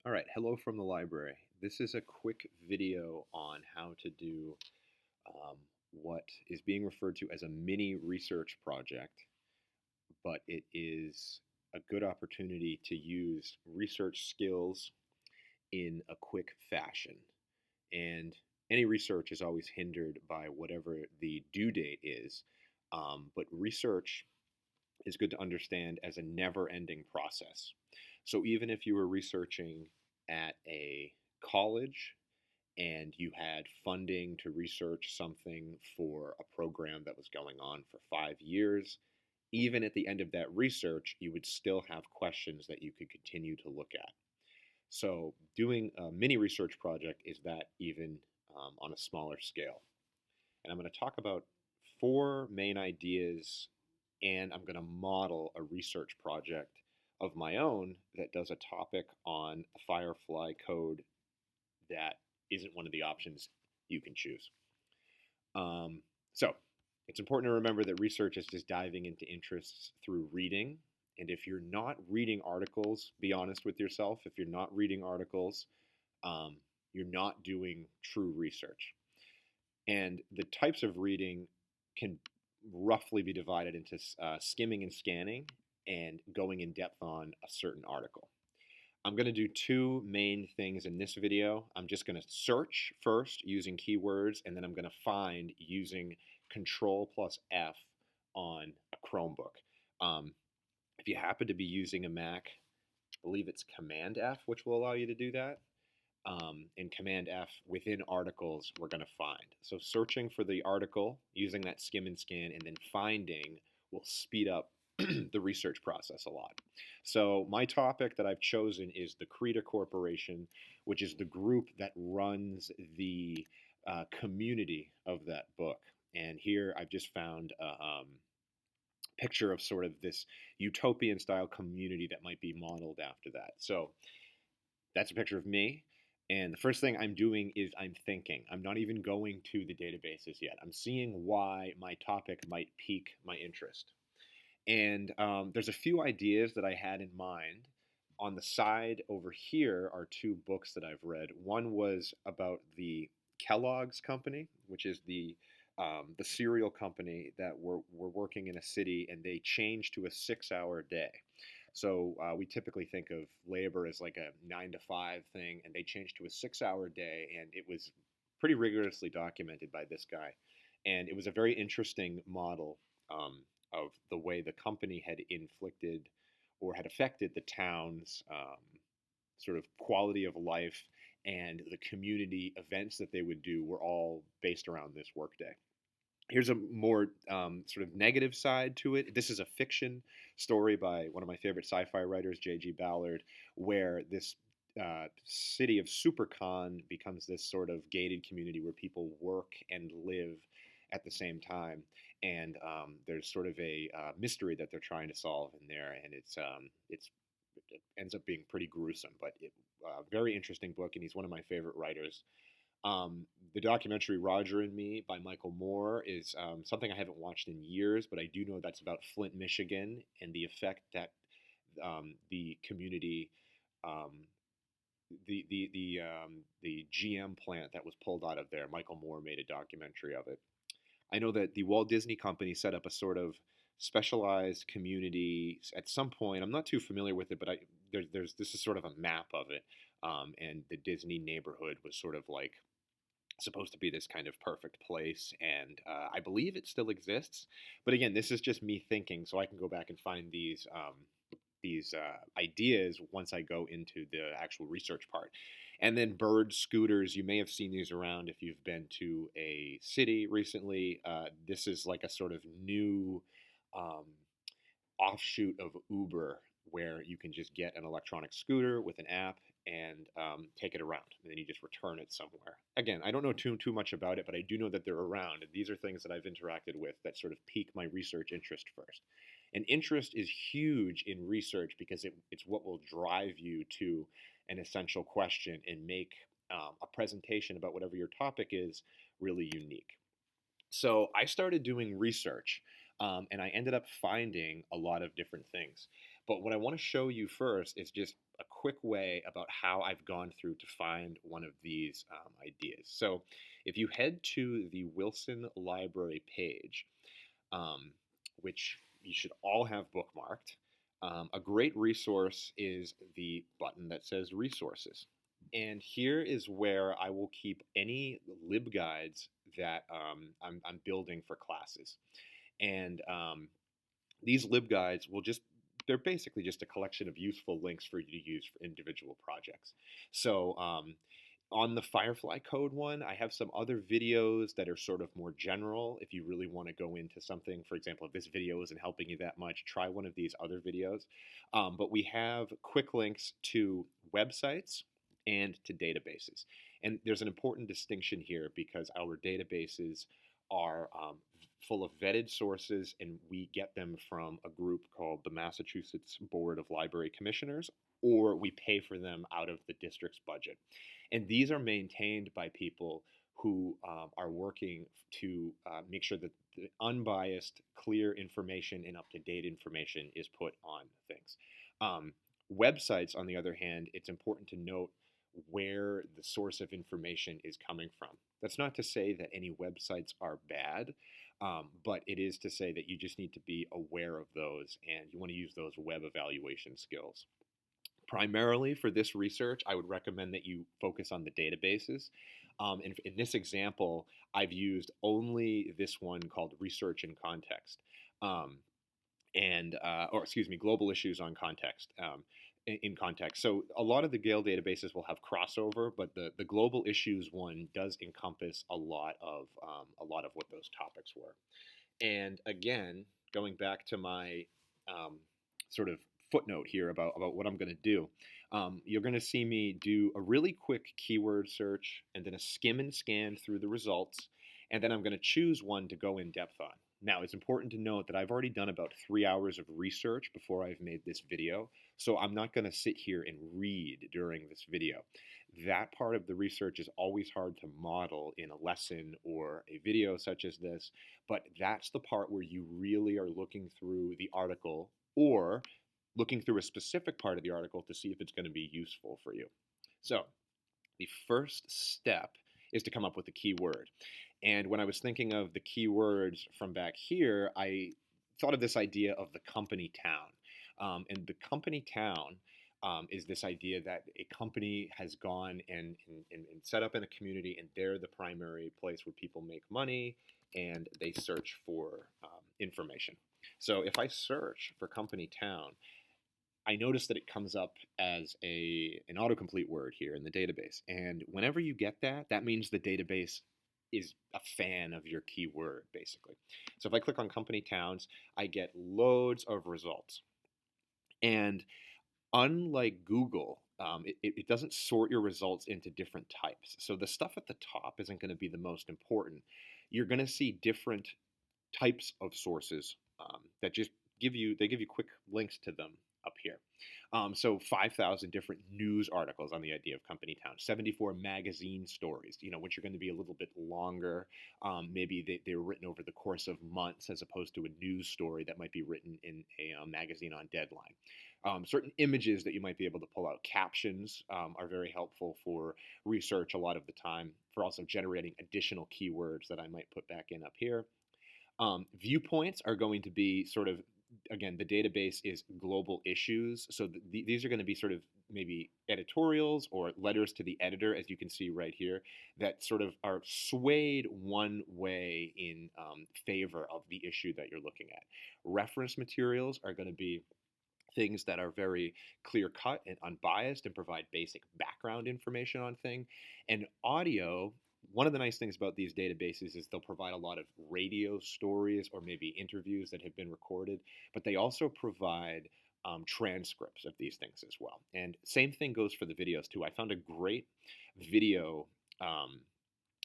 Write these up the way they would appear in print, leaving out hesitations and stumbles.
All right, hello from the library. This is a quick video on how to do um, what is being referred to as a mini research project, but it is a good opportunity to use research skills in a quick fashion. And any research is always hindered by whatever the due date is, but research is good to understand as a never ending process. So even if you were researching at a college and you had funding to research something for a program that was going on for 5 years, even at the end of that research, you would still have questions that you could continue to look at. So, doing a mini research project is that even on a smaller scale. And I'm going to talk about four main ideas, and I'm going to model a research project of my own that does a topic on a Firefly code that isn't one of the options you can choose. So it's important to remember that research is just diving into interests through reading. And if you're not reading articles, be honest with yourself. If you're not reading articles, you're not doing true research. And the types of reading can roughly be divided into skimming and scanning and going in depth on a certain article. I'm going to do two main things in this video. I'm just going to search first using keywords, and then I'm going to find using Control plus F on a Chromebook. If you happen to be using a Mac, I believe it's Command F, which will allow you to do that. In Command F, within articles, we're going to find. So searching for the article, using that skim and scan, and then finding will speed up the research process a lot. So my topic that I've chosen is the Creta Corporation, which is the group that runs the community of that book. And here I've just found a picture of sort of this utopian style community that might be modeled after that. So that's a picture of me. And the first thing I'm doing is I'm thinking. I'm not even going to the databases yet. I'm seeing why my topic might pique my interest. And there's a few ideas that I had in mind. On the side over here are two books that I've read. One was about the Kellogg's company, which is the cereal company that were working in a city, and they changed to a 6-hour day. So we typically think of labor as like a 9 to 5 thing, and they changed to a 6-hour day, and it was pretty rigorously documented by this guy. And it was a very interesting model of the way the company had inflicted or had affected the town's sort of quality of life, and the community events that they would do were all based around this workday. Here's a more sort of negative side to it. This is a fiction story by one of my favorite sci-fi writers, J.G. Ballard, where this city of Supercon becomes this sort of gated community where people work and live at the same time. And there's sort of a mystery that they're trying to solve in there, and it ends up being pretty gruesome, but very interesting book, and he's one of my favorite writers. The documentary Roger and Me by Michael Moore is something I haven't watched in years, but I do know that's about Flint, Michigan, and the effect that the community, the GM plant that was pulled out of there. Michael Moore made a documentary of it. I know that the Walt Disney Company set up a sort of specialized community at some point. I'm not too familiar with it, but there's this is sort of a map of it, and the Disney neighborhood was sort of like supposed to be this kind of perfect place, and I believe it still exists. But again, this is just me thinking, so I can go back and find these ideas once I go into the actual research part. And then bird scooters, you may have seen these around if you've been to a city recently. This is like a sort of new um, offshoot of Uber, where you can just get an electronic scooter with an app and take it around, and then you just return it somewhere. Again, I don't know too much about it, but I do know that they're around, and these are things that I've interacted with that sort of pique my research interest first. And interest is huge in research because it's what will drive you to an essential question and make a presentation about whatever your topic is really unique. So I started doing research, and I ended up finding a lot of different things. But what I want to show you first is just a quick way about how I've gone through to find one of these ideas. So if you head to the Wilson Library page, um, which you should all have bookmarked, a great resource is the button that says resources. And here is where I will keep any libguides that I'm building for classes. And these libguides will just, they're basically just a collection of useful links for you to use for individual projects. So on the Firefly code one, I have some other videos that are sort of more general. If you really want to go into something, for example, if this video isn't helping you that much, try one of these other videos. But we have quick links to websites and to databases. And there's an important distinction here because our databases are full of vetted sources, and we get them from a group called the Massachusetts Board of Library Commissioners, or we pay for them out of the district's budget. And these are maintained by people who are working to make sure that the unbiased, clear information and up-to-date information is put on things. Websites, on the other hand, it's important to note where the source of information is coming from. That's not to say that any websites are bad, but it is to say that you just need to be aware of those, and you want to use those web evaluation skills. Primarily for this research, I would recommend that you focus on the databases. In this example, I've used only this one called Research in Context, or excuse me, Global Issues on Context. In context. So a lot of the Gale databases will have crossover, but the global issues one does encompass a lot of what those topics were. And again, going back to my sort of footnote here about what I'm going to do, you're going to see me do a really quick keyword search and then a skim and scan through the results, and then I'm going to choose one to go in depth on. Now, it's important to note that I've already done about 3 hours of research before I've made this video, so I'm not going to sit here and read during this video. That part of the research is always hard to model in a lesson or a video such as this, but that's the part where you really are looking through the article or looking through a specific part of the article to see if it's going to be useful for you. So the first step is to come up with a keyword. And when I was thinking of the keywords from back here, I thought of this idea of the company town. And the company town is this idea that a company has gone and set up in a community, and they're the primary place where people make money and they search for information. So if I search for company town, I notice that it comes up as an autocomplete word here in the database. And whenever you get that, that means the database is a fan of your keyword, basically. So if I click on company towns, I get loads of results. And unlike Google, it doesn't sort your results into different types. So the stuff at the top isn't going to be the most important. You're going to see different types of sources that just give you quick links to them up here. So 5,000 different news articles on the idea of company town, 74 magazine stories, which are going to be a little bit longer. Maybe they were written over the course of months as opposed to a news story that might be written in a magazine on deadline. Certain images that you might be able to pull out. Captions are very helpful for research a lot of the time, for also generating additional keywords that I might put back in up here. Viewpoints are going to be sort of, again, the database is global issues. So these are going to be sort of maybe editorials or letters to the editor, as you can see right here, that sort of are swayed one way in favor of the issue that you're looking at. Reference materials are going to be things that are very clear-cut and unbiased and provide basic background information on thing. And audio, one of the nice things about these databases is they'll provide a lot of radio stories or maybe interviews that have been recorded, but they also provide transcripts of these things as well. And same thing goes for the videos too. I found a great video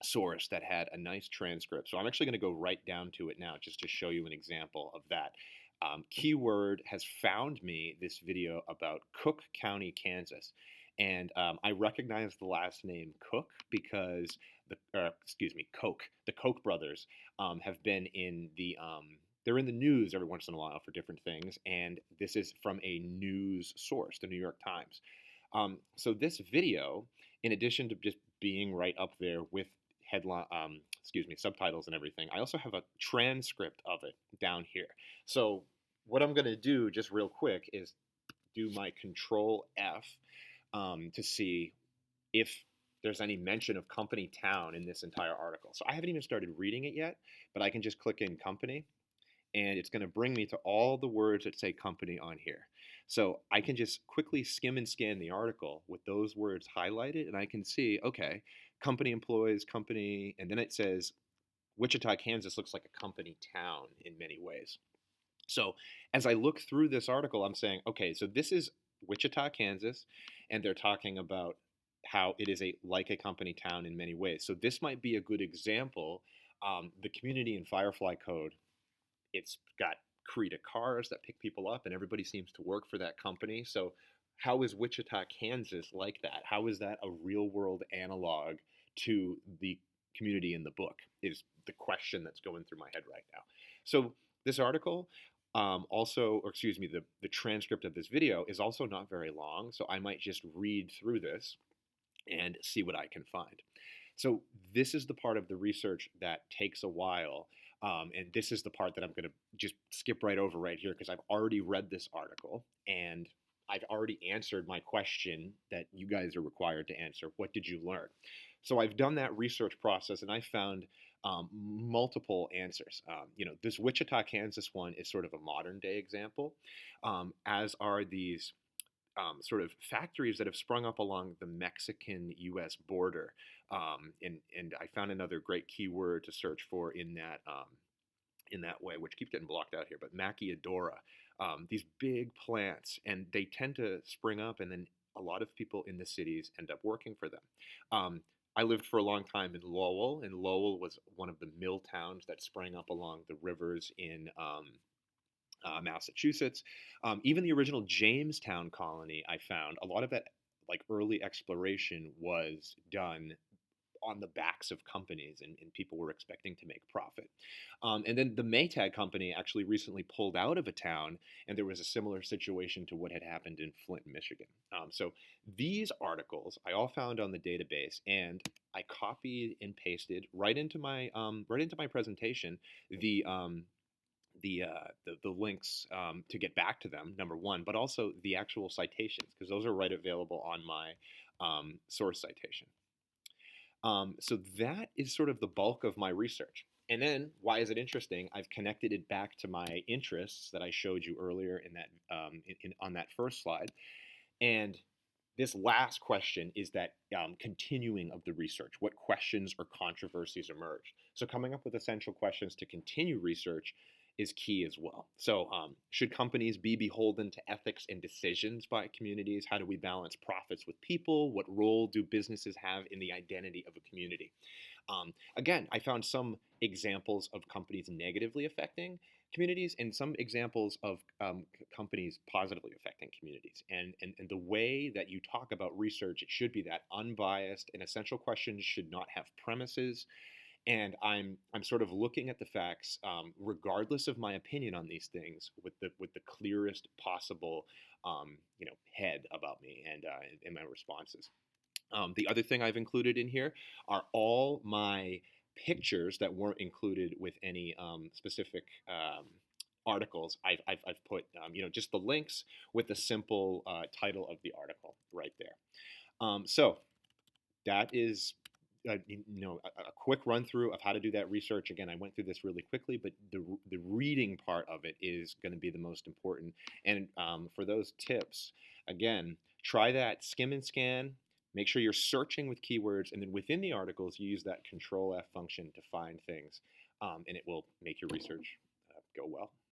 source that had a nice transcript. So I'm actually going to go right down to it now just to show you an example of that. Keyword has found me this video about Cook County, Kansas. And I recognize the last name Cook because the Koch brothers have been in the they're in the news every once in a while for different things, and this is from a news source, the New York Times. So this video, in addition to just being right up there with headline, excuse me, subtitles and everything, I also have a transcript of it down here. So what I'm going to do just real quick is do my Control F to see if there's any mention of company town in this entire article. So I haven't even started reading it yet, but I can just click in company and it's going to bring me to all the words that say company on here. So I can just quickly skim and scan the article with those words highlighted, and I can see, okay, company employees, company, and then it says Wichita, Kansas looks like a company town in many ways. So as I look through this article, I'm saying, okay, so this is Wichita, Kansas, and they're talking about how it is like a company town in many ways. So this might be a good example. The community in Firefly code, it's got Creta cars that pick people up, and everybody seems to work for that company. So how is Wichita, Kansas like that? How is that a real world analog to the community in the book? Is the question that's going through my head right now. So this article also, or excuse me, the transcript of this video is also not very long, so I might just read through this and see what I can find. So this is the part of the research that takes a while, and this is the part that I'm going to just skip right over right here because I've already read this article and I've already answered my question that you guys are required to answer. What did you learn? So I've done that research process and I found multiple answers. This Wichita, Kansas one is sort of a modern day example, as are these sort of factories that have sprung up along the Mexican-U.S. border. And I found another great keyword to search for in that way, which keeps getting blocked out here, but maquiladora. These big plants, and they tend to spring up, and then a lot of people in the cities end up working for them. I lived for a long time in Lowell, and Lowell was one of the mill towns that sprang up along the rivers in Massachusetts. Even the original Jamestown colony, I found a lot of that, like early exploration, was done on the backs of companies, and people were expecting to make profit. And then the Maytag company actually recently pulled out of a town, and there was a similar situation to what had happened in Flint, Michigan. So these articles I all found on the database, and I copied and pasted right into my presentation the the links to get back to them, number one, but also the actual citations, because those are right available on my source citation. So that is sort of the bulk of my research. And then, why is it interesting? I've connected it back to my interests that I showed you earlier in that on that first slide. And this last question is that continuing of the research. What questions or controversies emerge? So coming up with essential questions to continue research is key as well. So should companies be beholden to ethics and decisions by communities? How do we balance profits with people? What role do businesses have in the identity of a community? Again, I found some examples of companies negatively affecting communities and some examples of companies positively affecting communities. And the way that you talk about research, it should be that unbiased, and essential questions should not have premises. And I'm sort of looking at the facts, regardless of my opinion on these things, with the clearest possible head about me and in my responses. The other thing I've included in here are all my pictures that weren't included with any specific articles. I've put just the links with the simple title of the article right there. So that is a quick run through of how to do that research. Again, I went through this really quickly, but the reading part of it is going to be the most important. And for those tips, again, try that skim and scan. Make sure you're searching with keywords, and then within the articles, you use that Control F function to find things, and it will make your research go well.